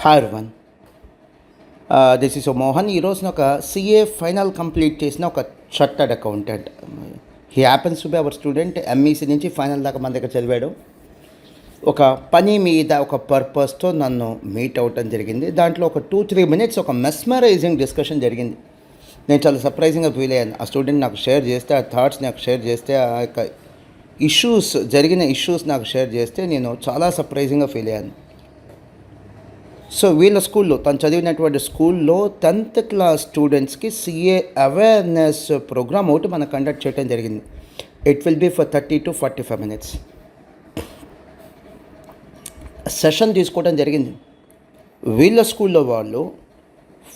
Hi everyone. This is Mohan. ఈరోజున ఒక CA final complete చేసిన ఒక chartered accountant. He happens to be our student. MEC నుంచి final దాకా మన దగ్గర చదివాడు. ఒక పని మీద ఒక పర్పస్తో నన్ను మీట్ అవ్వటం జరిగింది. దాంట్లో ఒక 2-3 minutes ఒక మెస్మరైజింగ్ డిస్కషన్ జరిగింది. నేను చాలా సర్ప్రైజింగ్గా ఫీల్ అయ్యాను. ఆ స్టూడెంట్ నాకు షేర్ చేస్తే, ఆ థాట్స్ నాకు షేర్ చేస్తే, ఆ యొక్క జరిగిన ఇష్యూస్ నాకు షేర్ చేస్తే నేను చాలా సర్ప్రైజింగ్గా ఫీల్ అయ్యాను. సో వీళ్ళ స్కూల్లో, తను చదివినటువంటి స్కూల్లో 10th క్లాస్ స్టూడెంట్స్కి సిఏ అవేర్నెస్ ప్రోగ్రామ్ ఒకటి మనం కండక్ట్ చేయడం జరిగింది. It will be for 30 to 45 minutes session తీసుకోవడం జరిగింది. వీళ్ళ స్కూల్లో వాళ్ళు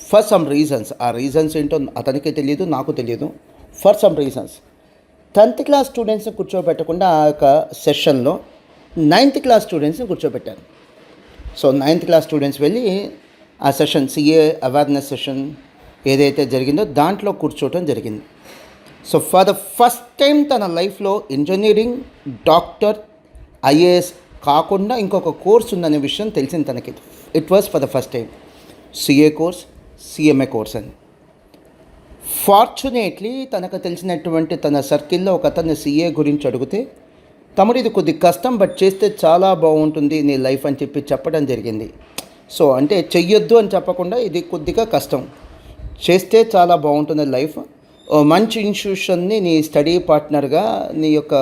ఫర్ సమ్ రీజన్స్, ఆ రీజన్స్ ఏంటో అతనికి తెలియదు, నాకు తెలియదు. For some reasons 10th class స్టూడెంట్స్ని కూర్చోబెట్టకుండా ఆ యొక్క సెషన్లో 9th క్లాస్ స్టూడెంట్స్ని కూర్చోబెట్టారు. సో 9th క్లాస్ స్టూడెంట్స్ వెళ్ళి ఆ సెషన్, సిఏ అవేర్నెస్ సెషన్ ఏదైతే జరిగిందో దాంట్లో కూర్చోవటం జరిగింది. So for the first time తన లైఫ్లో ఇంజనీరింగ్, డాక్టర్, ఐఏఎస్ కాకుండా ఇంకొక కోర్స్ ఉందనే విషయం తెలిసింది తనకి. It was for the first time CA course, CMA course అని. ఫార్చునేట్లీ తనకు తెలిసినటువంటి తన సర్కిల్లో ఒక అతన్ని సిఏ గురించి అడిగితే, తమ్ముడు ఇది కొద్ది కష్టం, బట్ చేస్తే చాలా బాగుంటుంది నీ లైఫ్ అని చెప్పడం జరిగింది. సో అంటే చెయ్యొద్దు అని చెప్పకుండా, ఇది కొద్దిగా కష్టం, చేస్తే చాలా బాగుంటుంది లైఫ్, మంచి ఇన్స్టిట్యూషన్ని నీ స్టడీ పార్ట్నర్గా నీ యొక్క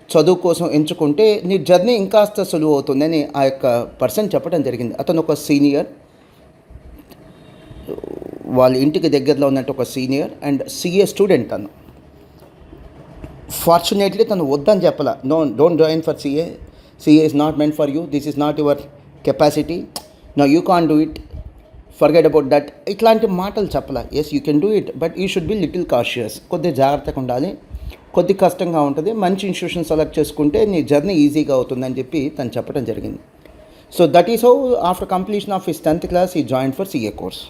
చదువు కోసం ఎంచుకుంటే నీ జర్నీ ఇంకాస్త సులువు అవుతుందని ఆ యొక్క పర్సన్ చెప్పడం జరిగింది. అతను ఒక సీనియర్, వాళ్ళ ఇంటికి దగ్గరలో ఉన్నట్టు ఒక సీనియర్ అండ్ సిఏ స్టూడెంట్. తను ఫార్చునేట్లీ తను వద్దని చెప్పాల. Don't join for CA, CA is not meant for you, this is not your capacity, no you can't do it, forget about that, ఇట్లాంటి మాటలు చెప్పాల. Yes you can do it, but you should be little cautious, కొద్దిగా జాగ్రత్తగా ఉండాలి, కొద్ది కష్టంగా ఉంటుంది, మంచి ఇన్స్టిట్యూషన్ సెలెక్ట్ చేసుకుంటే నీ జర్నీ ఈజీగా అవుతుందని చెప్పి తను చెప్పడం జరిగింది. So that is how after completion of his 10th class he join for CA course.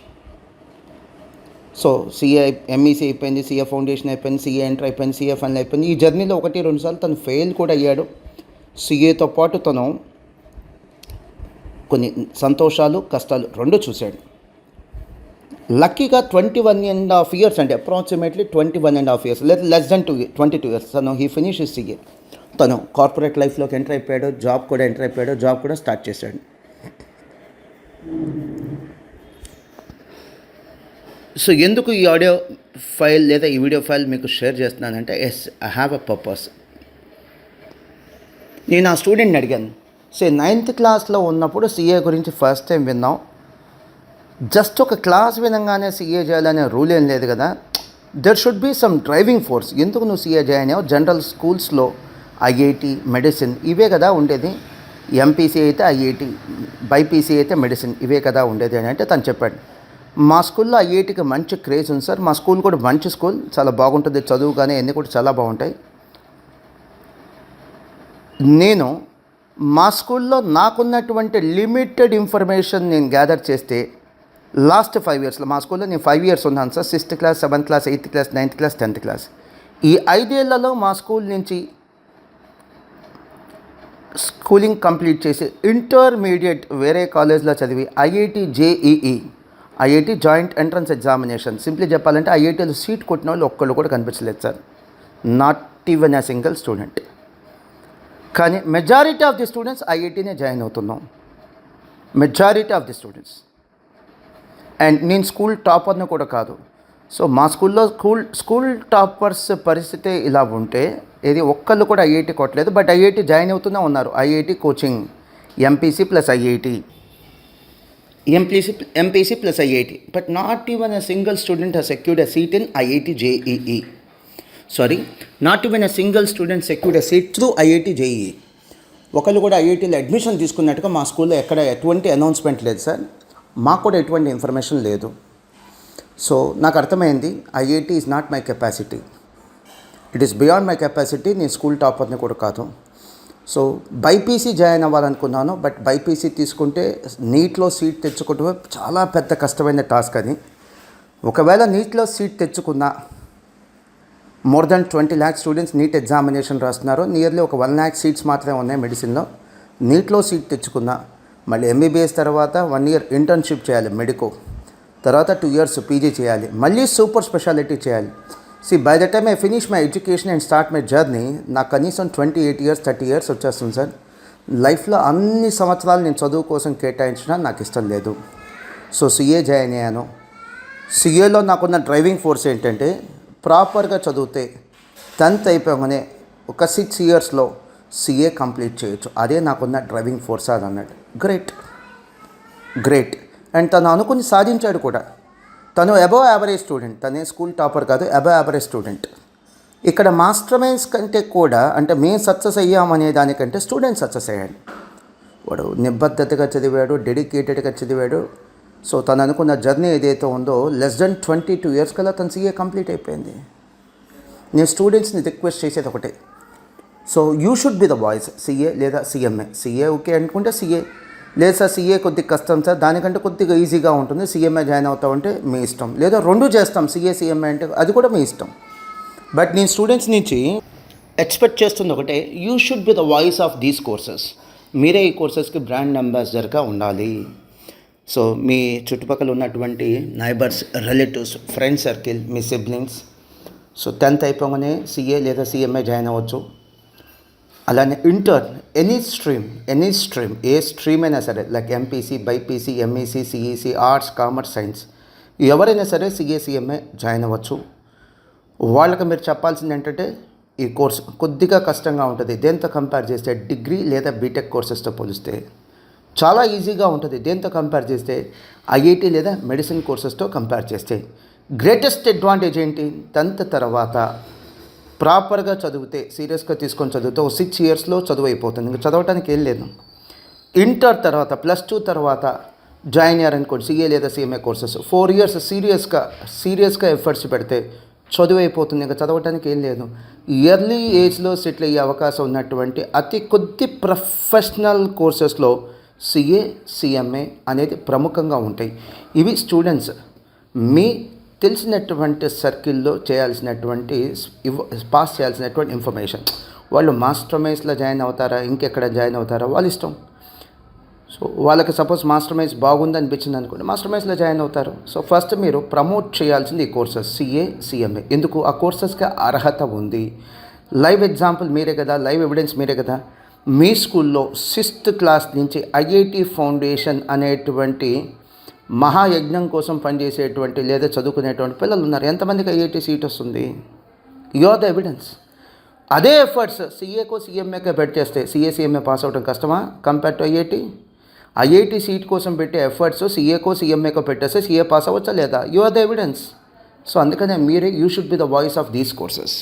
So CA MEC అయిపోయింది, సిఏ ఫౌండేషన్ అయిపోయింది, సిఏ ఎంటర్ అయిపోయింది, సిఏ ఫైనల్ అయిపోయింది. ఈ జర్నీలో 1-2 సార్లు తను ఫెయిల్ కూడా అయ్యాడు. సిఏతో పాటు తను కొన్ని సంతోషాలు, కష్టాలు రెండు చూశాడు. లక్కీగా 21.5 years, అంటే approximately 21.5 years, less than 22 years తను హీ ఫినిష్ సిఏ. తను కార్పొరేట్ లైఫ్లోకి ఎంటర్ అయిపోయాడు, జాబ్ కూడా స్టార్ట్ చేశాడు. సో ఎందుకు ఈ ఆడియో ఫైల్ లేదా ఈ వీడియో ఫైల్ మీకు షేర్ చేస్తున్నానంటే, yes I have a purpose. నేను ఆ స్టూడెంట్ని అడిగాను, 9th క్లాస్లో ఉన్నప్పుడు సిఏ గురించి ఫస్ట్ టైం విన్నాం, జస్ట్ ఒక క్లాస్ వినంగానే సిఏ చేయాలనే రూల్ ఏం లేదు కదా, there should be some driving force. ఎందుకు నువ్వు సిఏ జాయిన్ అయ్యావు? జనరల్ స్కూల్స్లో ఐఐటి, మెడిసిన్ ఇవే కదా ఉండేది, ఎంపీసీ అయితే ఐఐటి, బైపీసీ అయితే మెడిసిన్, ఇవే కదా ఉండేది అని అంటే తను చెప్పాడు, మా స్కూల్లో ఐఐటికి మంచి క్రేజ్ ఉంది సార్, మా స్కూల్ కూడా మంచి స్కూల్, చాలా బాగుంటుంది, చదువు కానీ అన్నీ కూడా చాలా బాగుంటాయి. నేను మా స్కూల్లో నాకున్నటువంటి లిమిటెడ్ ఇన్ఫర్మేషన్ నేను గ్యాదర్ చేస్తే లాస్ట్ 5 yearsలో, మా స్కూల్లో నేను 5 years ఉన్నాను sir, 6th class, 7th class, 8th class, 9th class, 10th class. ఈ 5 ఏళ్లలో మా స్కూల్ నుంచి స్కూలింగ్ కంప్లీట్ చేసి ఇంటర్మీడియట్ వేరే కాలేజ్లో చదివి IIT joint entrance examination, simply చెప్పాలంటే ఐఐటీలో సీట్ కొట్టిన వాళ్ళు ఒక్కళ్ళు కూడా కనిపించలేదు sir, not even a single student. కానీ మెజారిటీ ఆఫ్ ది స్టూడెంట్స్ ఐఐటీనే జాయిన్ అవుతున్నాం, majority of the students. And నేను స్కూల్ టాపర్ని కూడా కాదు. సో మా స్కూల్లో స్కూల్ టాపర్స్ పరిస్థితి ఇలా ఉంటే, ఇది ఒక్కళ్ళు కూడా ఐఐటి కొట్టలేదు, బట్ ఐఐటి జాయిన్ అవుతూనే ఉన్నారు. IIT coaching, MPC plus IIT, MPC plus IIT, but not even a single student has secured a seat in IIT JEE. Not even a single student secured a seat through IIT JEE. ఒకళ్ళు కూడా ఐఐటీలో admission తీసుకున్నట్టుగా మా స్కూల్లో ఎక్కడ ఎటువంటి announcement లేదు sir, మాకు కూడా ఎటువంటి ఇన్ఫర్మేషన్ లేదు. సో నాకు అర్థమైంది, IIT is not my capacity, it is beyond my capacity, నేను స్కూల్ టాపర్ని కూడా కాదు. సో బైపీసీ జాయిన్ అవ్వాలనుకున్నాను, బట్ బైపీసీ తీసుకుంటే నీట్లో సీట్ తెచ్చుకోవటమే చాలా పెద్ద కష్టమైన టాస్క్ అది. ఒకవేళ నీట్లో సీట్ తెచ్చుకున్నా, more than 20 lakh students NEET examination రాస్తున్నారు, నియర్లీ ఒక 1 lakh సీట్స్ మాత్రమే ఉన్నాయి మెడిసిన్లో. నీట్లో సీట్ తెచ్చుకున్నా మళ్ళీ ఎంబీబీఎస్ తర్వాత 1 ఇయర్ ఇంటర్న్షిప్ చేయాలి మెడికో, తర్వాత 2 ఇయర్స్ పీజీ చేయాలి, మళ్ళీ సూపర్ స్పెషాలిటీ చేయాలి. By the time I finish my education and start my journey, నాకు కనీసం 28 ఇయర్స్ 30 ఇయర్స్ వచ్చేస్తుంది సార్. లైఫ్లో అన్ని సంవత్సరాలు నేను చదువు కోసం కేటాయించడం నాకు ఇష్టం లేదు. సో సిఏ జాయిన్ అయ్యాను. సిఏలో నాకున్న డ్రైవింగ్ ఫోర్స్ ఏంటంటే, ప్రాపర్గా చదివితే 10th అయిపోగానే ఒక 6 ఇయర్స్లో సిఏ కంప్లీట్ చేయొచ్చు. అదే నాకున్న డ్రైవింగ్ ఫోర్స్ అని అన్నాడు. గ్రేట్. అండ్ తను అనుకుని సాధించాడు కూడా. తను అబవ్ యావరేజ్ స్టూడెంట్, తనే స్కూల్ టాపర్ కాదు, అబవ్ యావరేజ్ స్టూడెంట్. ఇక్కడ మాస్టర్ మైండ్స్ కంటే కూడా, అంటే మేము సక్సెస్ అయ్యామనే దానికంటే స్టూడెంట్ సక్సెస్ అయ్యాడు. వాడు నిబద్ధతగా చదివాడు, డెడికేటెడ్గా చదివాడు. సో తను అనుకున్న జర్నీ ఏదైతే ఉందో లెస్ దెన్ 22 ఇయర్స్ కల్లా తను సిఏ కంప్లీట్ అయిపోయింది. నేను స్టూడెంట్స్ని రిక్వెస్ట్ చేసేది ఒకటే, so you should be the voice. CA లేదా సిఎంఏ. సిఏ ఓకే అనుకుంటే సిఏ, లేదు సార్ సిఏ కొద్దిగా కష్టం సార్, దానికంటే కొద్దిగా ఈజీగా ఉంటుంది, సిఎంఏ జాయిన్ అవుతామంటే మీ ఇష్టం, లేదా రెండు చేస్తాం సిఏ సిఎంఏ అంటే అది కూడా మీ ఇష్టం. బట్ నేను స్టూడెంట్స్ నుంచి ఎక్స్పెక్ట్ చేస్తుంది ఒకటే, you should be the voice of these courses. మీరే ఈ కోర్సెస్కి బ్రాండ్ అంబాసిడర్గా ఉండాలి. సో మీ చుట్టుపక్కల ఉన్నటువంటి నైబర్స్, రిలేటివ్స్, ఫ్రెండ్ సర్కిల్, మీ సిబ్లింగ్స్, సో 10th అయిపోగానే సిఏ లేదా సిఎంఏ జాయిన్ అవ్వచ్చు. అలానే ఇంటర్న్, ఎనీ స్ట్రీమ్, ఏ స్ట్రీమ్ అయినా సరే, like MPC, BiPC, MEC, CEC, arts, commerce, science, ఎవరైనా సరే సిఏ సిఎంఏ జాయిన్ అవ్వచ్చు. వాళ్ళకి మీరు చెప్పాల్సింది ఏంటంటే, ఈ కోర్స్ కొద్దిగా కష్టంగా ఉంటుంది. దేంతో కంపేర్ చేస్తే, డిగ్రీ లేదా బీటెక్ కోర్సెస్తో పోలిస్తే చాలా ఈజీగా ఉంటుంది. దేంతో కంపేర్ చేస్తే, ఐఐటి లేదా మెడిసిన్ కోర్సెస్తో కంపేర్ చేస్తే. గ్రేటెస్ట్ అడ్వాంటేజ్ ఏంటి, 10th తర్వాత ప్రాపర్గా చదివితే, సీరియస్గా తీసుకొని చదివితే 6 ఇయర్స్లో చదువు అయిపోతుంది. ఇంకా చదవటానికి ఏం లేదు. ఇంటర్ తర్వాత +2 తర్వాత జాయిన్ అయ్యారనుకోండి సిఏ లేదా సిఎంఏ కోర్సెస్, 4 ఇయర్స్ సీరియస్గా ఎఫర్ట్స్ పెడితే చదువు అయిపోతుంది. ఇంకా చదవటానికి ఏం లేదు. ఎర్లీ ఏజ్లో సెటిల్ అయ్యే అవకాశం ఉన్నటువంటి అతి కొద్ది ప్రొఫెషనల్ కోర్సెస్లో సిఏ సిఎంఏ అనేది ప్రముఖంగా ఉంటాయి. ఇవి స్టూడెంట్స్ మీ తెలిసినటువంటి సర్కిల్లో చేయాల్సినటువంటి పాస్ చేయాల్సినటువంటి ఇన్ఫర్మేషన్. వాళ్ళు మాస్టర్ మైండ్స్లో జాయిన్ అవుతారా, ఇంకెక్కడ జాయిన్ అవుతారా వాళ్ళ ఇష్టం. సో వాళ్ళకి సపోజ్ మాస్టర్ మైండ్స్ బాగుంది అనిపించింది అనుకోండి, మాస్టర్ మైండ్స్లో జాయిన్ అవుతారు. సో ఫస్ట్ మీరు ప్రమోట్ చేయాల్సింది ఈ కోర్సెస్ సిఏ సిఎంఏ. ఎందుకు, ఆ కోర్సెస్కి అర్హత ఉంది. లైవ్ ఎగ్జాంపుల్ మీరే కదా, లైవ్ ఎవిడెన్స్ మీరే కదా. మీ స్కూల్లో 6th క్లాస్ నుంచి ఐఐటి ఫౌండేషన్ అనేటువంటి మహాయజ్ఞం కోసం పనిచేసేటువంటి లేదా చదువుకునేటువంటి పిల్లలు ఉన్నారు. ఎంతమందికి ఐఐటి సీట్ వస్తుంది? You are the evidence. అదే ఎఫర్ట్స్ సిఏకో సిఎంఏకో పెట్టేస్తే సిఏ సిఎంఏ పాస్ అవడం కష్టమా కంపేర్ టు ఐఐటి సీట్ కోసం పెట్టే ఎఫర్ట్స్ సిఏకో సిఎంఏకో పెట్టేస్తే సిఏ పాస్ అవ్వచ్చా లేదా? You are the evidence. So అందుకనే మీరే you should be the voice of these courses.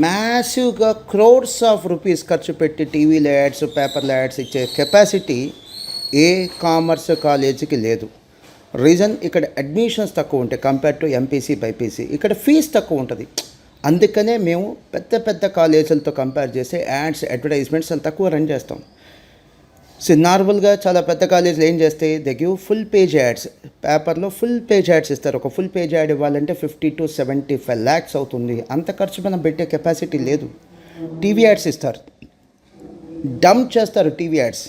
మ్యాసివ్గా క్రోర్స్ ఆఫ్ రూపీస్ ఖర్చు పెట్టి టీవీలో యాడ్స్, పేపర్లో యాడ్స్ ఇచ్చే కెపాసిటీ ఏ కామర్స్ కాలేజీకి లేదు. రీజన్, ఇక్కడ అడ్మిషన్స్ తక్కువ ఉంటాయి కంపేర్ టు ఎంపీసీ బైపీసీ. ఇక్కడ ఫీజు తక్కువ ఉంటుంది. అందుకనే మేము పెద్ద కాలేజీలతో కంపేర్ చేస్తే యాడ్స్, అడ్వర్టైజ్మెంట్స్ చాలా తక్కువ రన్ చేస్తాం. నార్మల్గా చాలా పెద్ద కాలేజీలు ఏం చేస్తాయి, they give full page ads. పేపర్లో ఫుల్ పేజ్ యాడ్స్ ఇస్తారు. ఒక ఫుల్ పేజ్ యాడ్ ఇవ్వాలంటే 50 to 75 lakhs అవుతుంది. అంత ఖర్చు మనం పెట్టే కెపాసిటీ లేదు. టీవీ యాడ్స్ ఇస్తారు, డంప్ చేస్తారు. TV ads,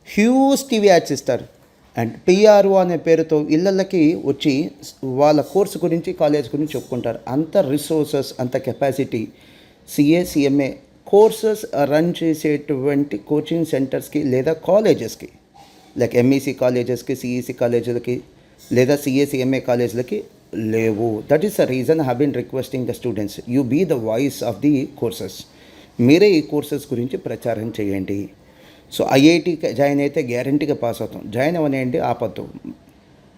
huge TV ads ఇస్తారు. అండ్ పిఆర్ఓ అనే పేరుతో ఇళ్ళకి వచ్చి వాళ్ళ కోర్సు గురించి, కాలేజ్ గురించి చెప్పుకుంటారు. అంత రిసోర్సెస్, అంత capacity CA CMA courses run చేసేటువంటి కోచింగ్ సెంటర్స్కి లేదా కాలేజెస్కి, లైక్ ఎంఈసీ కాలేజెస్కి, సిఈసీ కాలేజీలకి లేదా సిఏ సిఎంఏ కాలేజీలకి లేవు. That is the reason I have been requesting the students, you be the voice of the courses. మీరే ఈ కోర్సెస్ గురించి ప్రచారం చేయండి. సో ఐఐటి జాయిన్ అయితే గ్యారంటీగా పాస్ అవుతాం, జాయిన్ అవ్వనేయండి ఆపద్దు.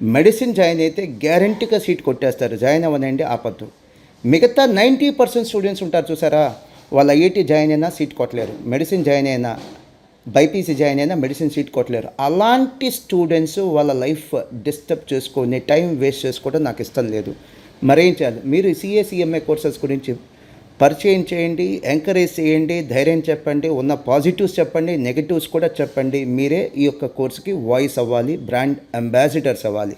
మెడిసిన్ జాయిన్ అయితే గ్యారంటీగా సీట్ కొట్టేస్తారు, జాయిన్ అవ్వనేయండి ఆపద్దు. మిగతా 90% స్టూడెంట్స్ ఉంటారు చూసారా, వాళ్ళు ఐఐటి జాయిన్ అయినా సీట్ కొట్టలేరు, మెడిసిన్ జాయిన్ అయినా, బైపీసీ జాయిన్ అయినా మెడిసిన్ సీట్ కొట్టలేరు. అలాంటి స్టూడెంట్స్ వాళ్ళ లైఫ్ డిస్టర్బ్ చేసుకొని టైం వేస్ట్ చేసుకోవడం నాకు ఇష్టం లేదు. మరేం చేయాలి, మీరు సిఏ సిఎంఏ కోర్సెస్ గురించి పరిచయం చేయండి, ఎంకరేజ్ చేయండి, ధైర్యం చెప్పండి, ఉన్న పాజిటివ్స్ చెప్పండి, నెగిటివ్స్ కూడా చెప్పండి. మీరే ఈ యొక్క కోర్సుకి వాయిస్ అవ్వాలి, బ్రాండ్ అంబాసిడర్స్ అవ్వాలి.